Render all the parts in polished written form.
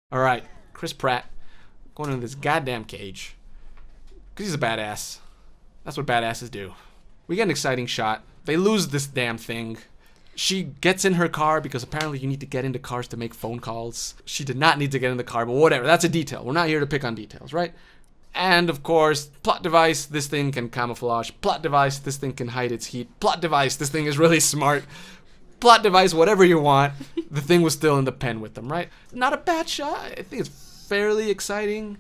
All right, Chris Pratt going into this goddamn cage because he's a badass. That's what badasses do. We get an exciting shot. They lose this damn thing. She gets in her car because apparently you need to get into cars to make phone calls. She did not need to get in the car, but whatever. That's a detail. We're not here to pick on details, right? And of course, plot device, this thing can camouflage. Plot device, this thing can hide its heat. Plot device, this thing is really smart. Plot device, whatever you want. The thing was still in the pen with them, right? Not a bad shot. I think it's fairly exciting.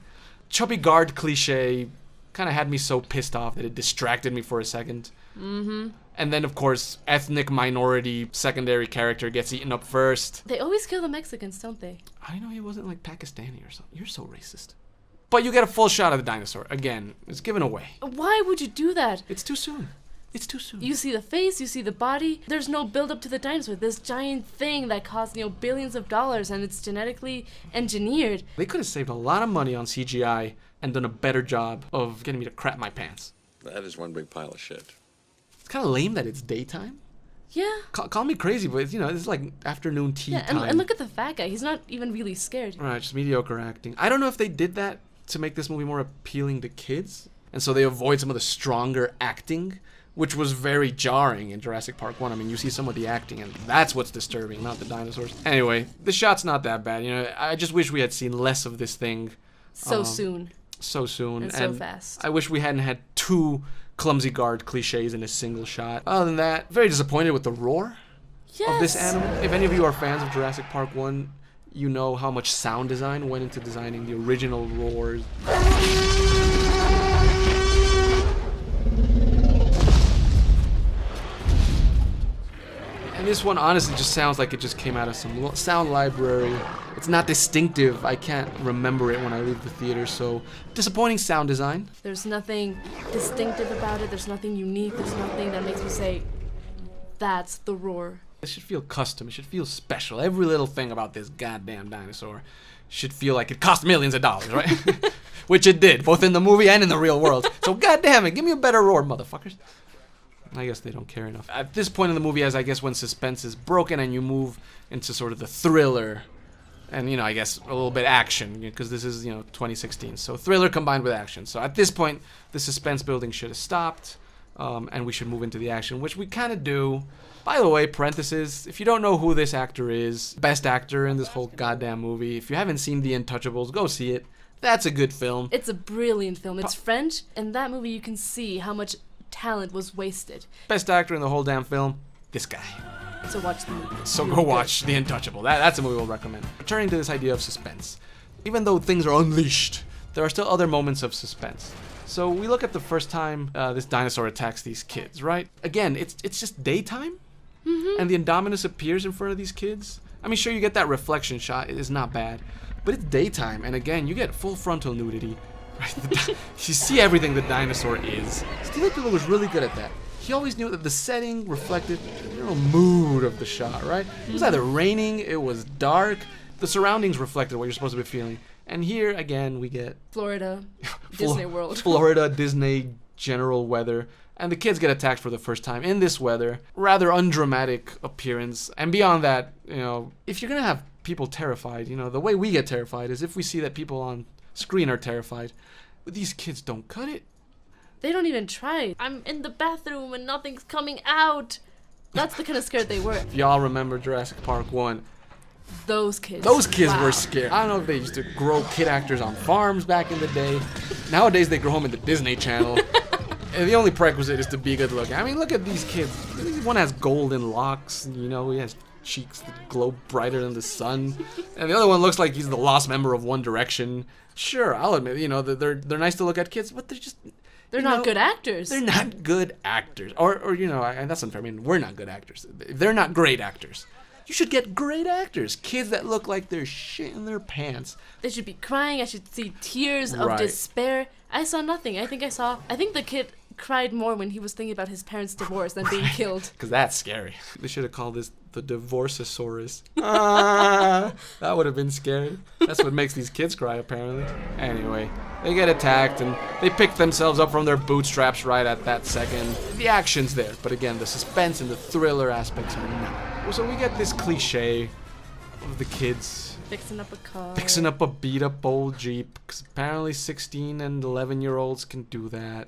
Chubby guard cliche kind of had me so pissed off that it distracted me for a second. Mm-hmm. And then, of course, ethnic minority secondary character gets eaten up first. They always kill the Mexicans, don't they? I know he wasn't like Pakistani or something. You're so racist. But you get a full shot of the dinosaur. Again, it's given away. Why would you do that? It's too soon. It's too soon. You see the face, you see the body. There's no build up to the dinosaur. This giant thing that costs, billions of dollars and it's genetically engineered. They could have saved a lot of money on CGI and done a better job of getting me to crap my pants. That is one big pile of shit. It's kind of lame that it's daytime. Yeah. Call me crazy, but it's like afternoon tea time. And look at the fat guy. He's not even really scared. Right, just mediocre acting. I don't know if they did that to make this movie more appealing to kids, and so they avoid some of the stronger acting, which was very jarring in Jurassic Park 1. I mean, you see some of the acting, and that's what's disturbing, not the dinosaurs. Anyway, the shot's not that bad. I just wish we had seen less of this thing. So soon. So soon. And so fast. I wish we hadn't had two clumsy guard cliches in a single shot. Other than that, very disappointed with the roar of this animal. If any of you are fans of Jurassic Park 1, you know how much sound design went into designing the original roars. And this one honestly just sounds like it just came out of some sound library. It's not distinctive. I can't remember it when I leave the theater, so disappointing sound design. There's nothing distinctive about it. There's nothing unique. There's nothing that makes me say, that's the roar. It should feel custom. It should feel special. Every little thing about this goddamn dinosaur should feel like it cost millions of dollars, right? Which it did, both in the movie and in the real world. So goddamn it, give me a better roar, motherfuckers. I guess they don't care enough. At this point in the movie, as I guess when suspense is broken and you move into sort of the thriller and, I guess a little bit action, because this is, 2016. So thriller combined with action. So at this point, the suspense building should have stopped, and we should move into the action, which we kind of do. By the way, parenthesis, if you don't know who this actor is, best actor in this whole goddamn movie, if you haven't seen The Untouchables, go see it. That's a good film. It's a brilliant film. It's French. In that movie, you can see how much talent was wasted. Best actor in the whole damn film, this guy. So watch the movie. So go watch The Untouchable. That's a movie we'll recommend. Returning to this idea of suspense. Even though things are unleashed, there are still other moments of suspense. So we look at the first time this dinosaur attacks these kids, right? Again, it's just daytime, and the Indominus appears in front of these kids. I mean, sure, you get that reflection shot. It is not bad. But it's daytime, and again, you get full frontal nudity. Right? You see everything the dinosaur is. Steven Spielberg was really good at that. He always knew that the setting reflected the general mood of the shot, right? It was either raining, it was dark, the surroundings reflected what you're supposed to be feeling. And here, again, we get Florida, Disney World. Florida, Disney, general weather. And the kids get attacked for the first time in this weather. Rather undramatic appearance. And beyond that, if you're going to have people terrified, the way we get terrified is if we see that people on screen are terrified. But these kids don't cut it. They don't even try. I'm in the bathroom and nothing's coming out. That's the kind of scared they were. If y'all remember Jurassic Park 1, those kids wow. Were scared. I don't know if they used to grow kid actors on farms back in the day. Nowadays they grow them in the Disney Channel. And the only prerequisite is to be good looking. I mean, look at these kids. One has golden locks, he has cheeks that glow brighter than the sun. And the other one looks like he's the lost member of One Direction. Sure, I'll admit, they're nice to look at kids, but they're not good actors. They're not good actors. Or that's unfair. I mean, we're not good actors. They're not great actors. You should get great actors. Kids that look like they're shit in their pants. They should be crying. I should see tears of despair. I saw nothing. I think the kid cried more when he was thinking about his parents' divorce than being killed. Because that's scary. They should have called this the Divorceosaurus. That would have been scary. That's what makes these kids cry, apparently. Anyway, they get attacked, and they pick themselves up from their bootstraps right at that second. The action's there, but again, the suspense and the thriller aspects are not. So we get this cliche of the kids Fixing up a car. fixing up a beat up old Jeep, because apparently 16 and 11-year-olds can do that.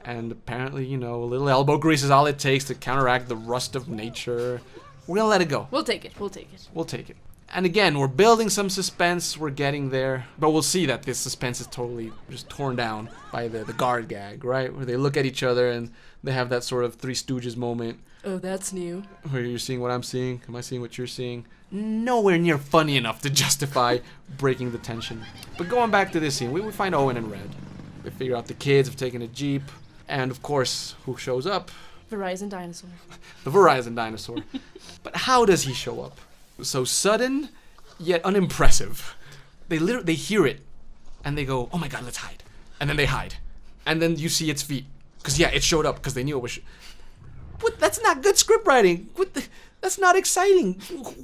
And apparently, you know, a little elbow grease is all it takes to counteract the rust of nature. We're gonna let it go. We'll take it. We'll take it. We'll take it. And again, we're building some suspense. We're getting there. But we'll see that this suspense is totally just torn down by the guard gag, right? Where they look at each other and they have that sort of Three Stooges moment. Oh, that's new. Where you're seeing what I'm seeing. Am I seeing what you're seeing? Nowhere near funny enough to justify breaking the tension. But going back to this scene, we find Owen and Red. They figure out the kids have taken a Jeep. And of course, who shows up? Verizon dinosaur. The Verizon dinosaur. But how does he show up? So sudden, yet unimpressive. They hear it, and they go, "Oh my God, let's hide!" And then they hide, and then you see its feet, because yeah, it showed up because they knew it was. What? That's not good script writing. That's not exciting.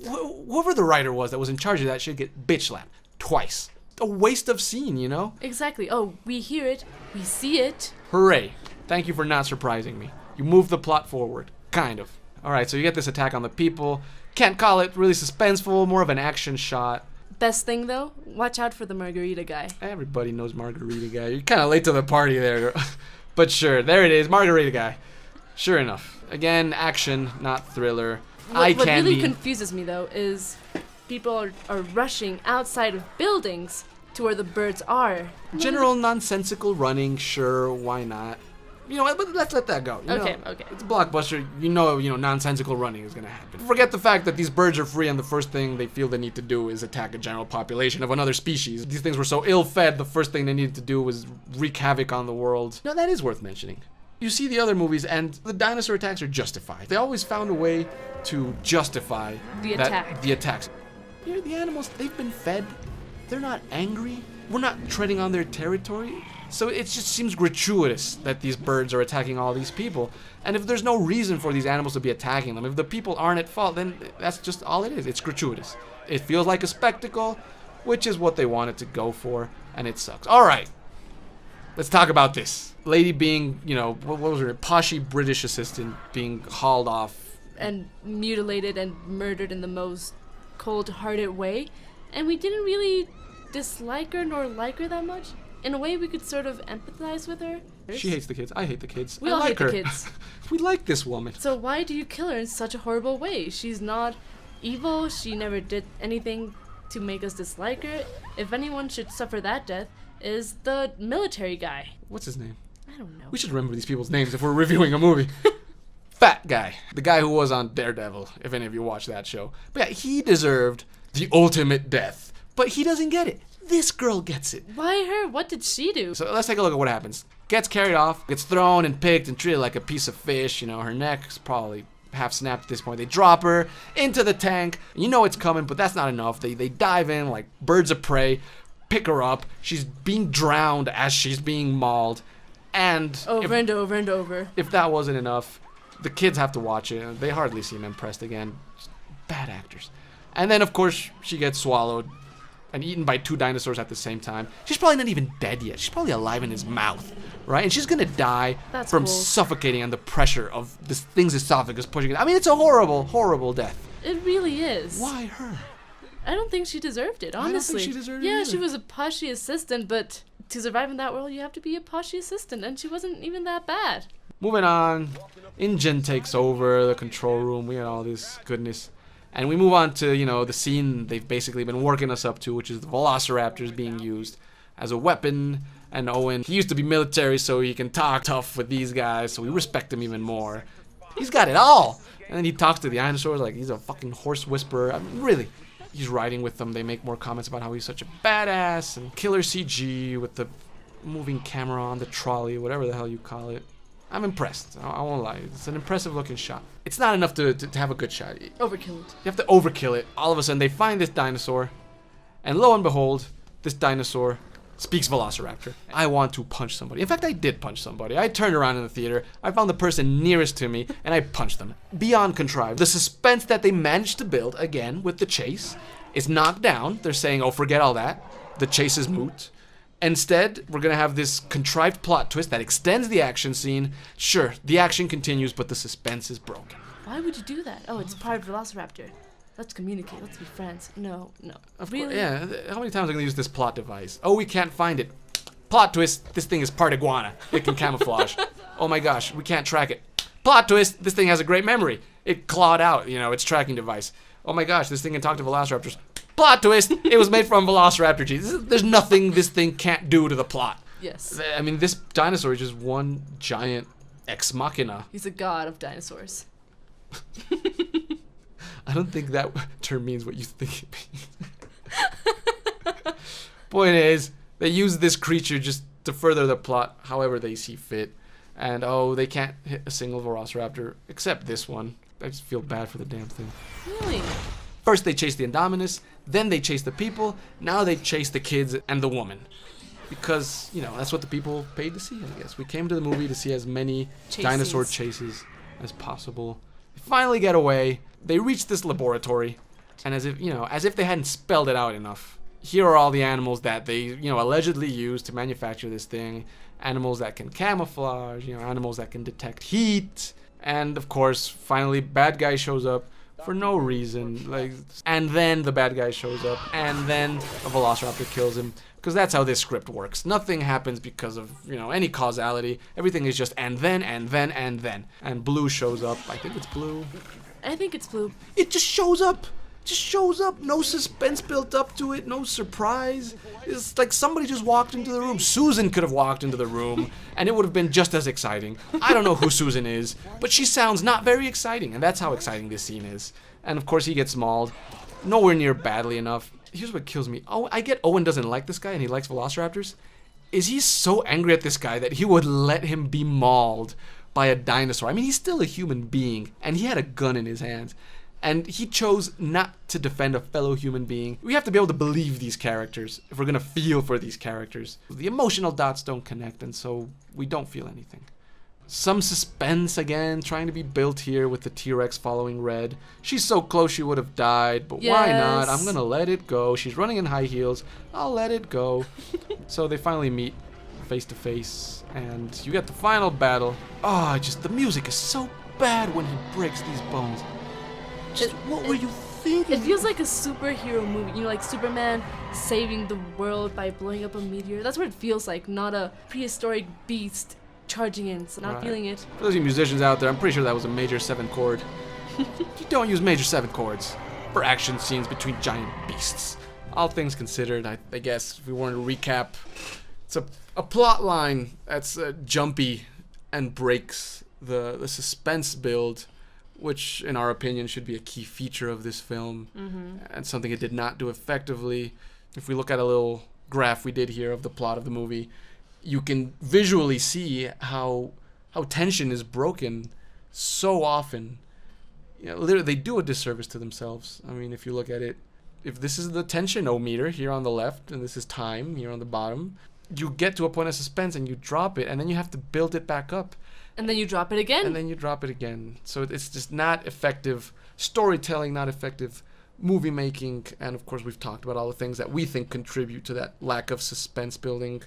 Whoever the writer was that was in charge of that should get bitch slapped twice. A waste of scene, you know? Exactly. Oh, we hear it, we see it. Hooray! Thank you for not surprising me. You moved the plot forward, kind of. All right, so you get this attack on the people. Can't call it really suspenseful, more of an action shot. Best thing though, watch out for the margarita guy. Everybody knows Margarita Guy. You're kind of late to the party there. But sure, there it is, Margarita Guy. Sure enough. Again, action, not thriller. What really confuses me though is people are rushing outside of buildings to where the birds are. General nonsensical running, sure, why not? You know what, but let's let that go. Okay. It's a blockbuster, you know, nonsensical running is gonna happen. Forget the fact that these birds are free and the first thing they feel they need to do is attack a general population of another species. These things were so ill-fed, the first thing they needed to do was wreak havoc on the world. No, that is worth mentioning. You see the other movies and the dinosaur attacks are justified. They always found a way to justify the attacks. Here, the animals, they've been fed. They're not angry. We're not treading on their territory. So it just seems gratuitous that these birds are attacking all these people. And if there's no reason for these animals to be attacking them, if the people aren't at fault, then that's just all it is. It's gratuitous. It feels like a spectacle, which is what they wanted to go for, and it sucks. All right. Let's talk about this. Lady being, what was her, poshy British assistant being hauled off. And mutilated and murdered in the most cold-hearted way. And we didn't really dislike her nor like her that much. In a way, we could sort of empathize with her. She hates the kids. I hate the kids. We all hate the kids. We like this woman. So why do you kill her in such a horrible way? She's not evil. She never did anything to make us dislike her. If anyone should suffer that death, is the military guy. What's his name? I don't know. We should remember these people's names if we're reviewing a movie. Fat guy. The guy who was on Daredevil, if any of you watch that show. But yeah, he deserved the ultimate death. But he doesn't get it. This girl gets it. Why her? What did she do? So let's take a look at what happens. Gets carried off, gets thrown and picked and treated like a piece of fish. Her neck's probably half snapped at this point. They drop her into the tank. You know it's coming, but that's not enough. They dive in like birds of prey, pick her up. She's being drowned as she's being mauled. And over and over and over. If that wasn't enough, the kids have to watch it. They hardly seem impressed again. Just bad actors. And then, of course, she gets swallowed and eaten by two dinosaurs at the same time. She's probably not even dead yet. She's probably alive in his mouth, right? And she's gonna die from suffocating on the pressure of this thing's esophagus pushing it. I mean, it's a horrible, horrible death. It really is. Why her? I don't think she deserved it, honestly. I don't think she deserved it either. either. She was a poshy assistant, but to survive in that world, you have to be a poshy assistant, and she wasn't even that bad. Moving on, InGen takes over the control room. We got all this goodness. And we move on to, the scene they've basically been working us up to, which is the velociraptors being used as a weapon. And Owen, he used to be military, so he can talk tough with these guys, so we respect him even more. He's got it all! And then he talks to the dinosaurs like he's a fucking horse whisperer. I mean, really. He's riding with them. They make more comments about how he's such a badass, and killer CG with the moving camera on the trolley, whatever the hell you call it. I'm impressed. I won't lie. It's an impressive looking shot. It's not enough to have a good shot. Overkill it. You have to overkill it. All of a sudden, they find this dinosaur, and lo and behold, this dinosaur speaks Velociraptor. I want to punch somebody. In fact, I did punch somebody. I turned around in the theater, I found the person nearest to me, and I punched them. Beyond contrived. The suspense that they managed to build, again, with the chase, is knocked down. They're saying, oh, forget all that. The chase is moot. Instead, we're going to have this contrived plot twist that extends the action scene. Sure, the action continues, but the suspense is broken. Why would you do that? Oh, it's part of Velociraptor. let's communicate, let's be friends. No, no. Of Really? course, yeah. How many times are we gonna use this plot device? Oh, we can't find it. Plot twist: this thing is part iguana. It can camouflage. Oh my gosh, we can't track it. Plot twist: this thing has a great memory. It clawed out, its tracking device. Oh my gosh, this thing can talk to velociraptors. Plot twist: it was made from velociraptor genes. There's nothing this thing can't do to the plot. Yes. I mean, this dinosaur is just one giant ex machina. He's a god of dinosaurs. I don't think that term means what you think it means. Point is, they use this creature just to further the plot however they see fit. And they can't hit a single velociraptor except this one. I just feel bad for the damn thing. Really? First they chase the Indominus, then they chase the people, now they chase the kids and the woman. Because, that's what the people paid to see, I guess. We came to the movie to see as many dinosaur chases as possible. They finally get away. They reach this laboratory, and as if they hadn't spelled it out enough, here are all the animals that they, allegedly used to manufacture this thing. Animals that can camouflage, animals that can detect heat. And of course, finally, bad guy shows up for no reason. And then the bad guy shows up, and then a velociraptor kills him. Because that's how this script works. Nothing happens because of, any causality. Everything is just and then, and then, and then. And Blue shows up. I think it's Blue. I think it's Blue. It just shows up. Just shows up. No suspense built up to it. No surprise. It's like somebody just walked into the room. Susan could have walked into the room, and it would have been just as exciting. I don't know who Susan is, but she sounds not very exciting, and that's how exciting this scene is. And of course, he gets mauled. Nowhere near badly enough. Here's what kills me. Oh, I get Owen doesn't like this guy and he likes velociraptors. Is he so angry at this guy that he would let him be mauled by a dinosaur? I mean, he's still a human being and he had a gun in his hands. And he chose not to defend a fellow human being. We have to be able to believe these characters if we're going to feel for these characters. The emotional dots don't connect, and so we don't feel anything. Some suspense again, trying to be built here with the T-Rex following Red. She's so close she would have died, but why not? I'm gonna let it go. She's running in high heels. I'll let it go. So they finally meet face to face, and you get the final battle. The music is so bad when he breaks these bones. What were you thinking? It feels like a superhero movie, like Superman saving the world by blowing up a meteor. That's what it feels like, not a prehistoric beast charging in, so not feeling it. For those of you musicians out there, I'm pretty sure that was a major 7 chord. You don't use major 7 chords for action scenes between giant beasts. All things considered, I guess, if we wanted to recap, it's a plot line that's jumpy and breaks the suspense build, which in our opinion should be a key feature of this film, and something it did not do effectively. If we look at a little graph we did here of the plot of the movie, you can visually see how tension is broken so often. Literally, they do a disservice to themselves. I mean, if you look at it, if this is the tension-o-meter here on the left, and this is time here on the bottom, you get to a point of suspense and you drop it, and then you have to build it back up. And then you drop it again. And then you drop it again. So it's just not effective storytelling, not effective movie making, and of course we've talked about all the things that we think contribute to that lack of suspense building.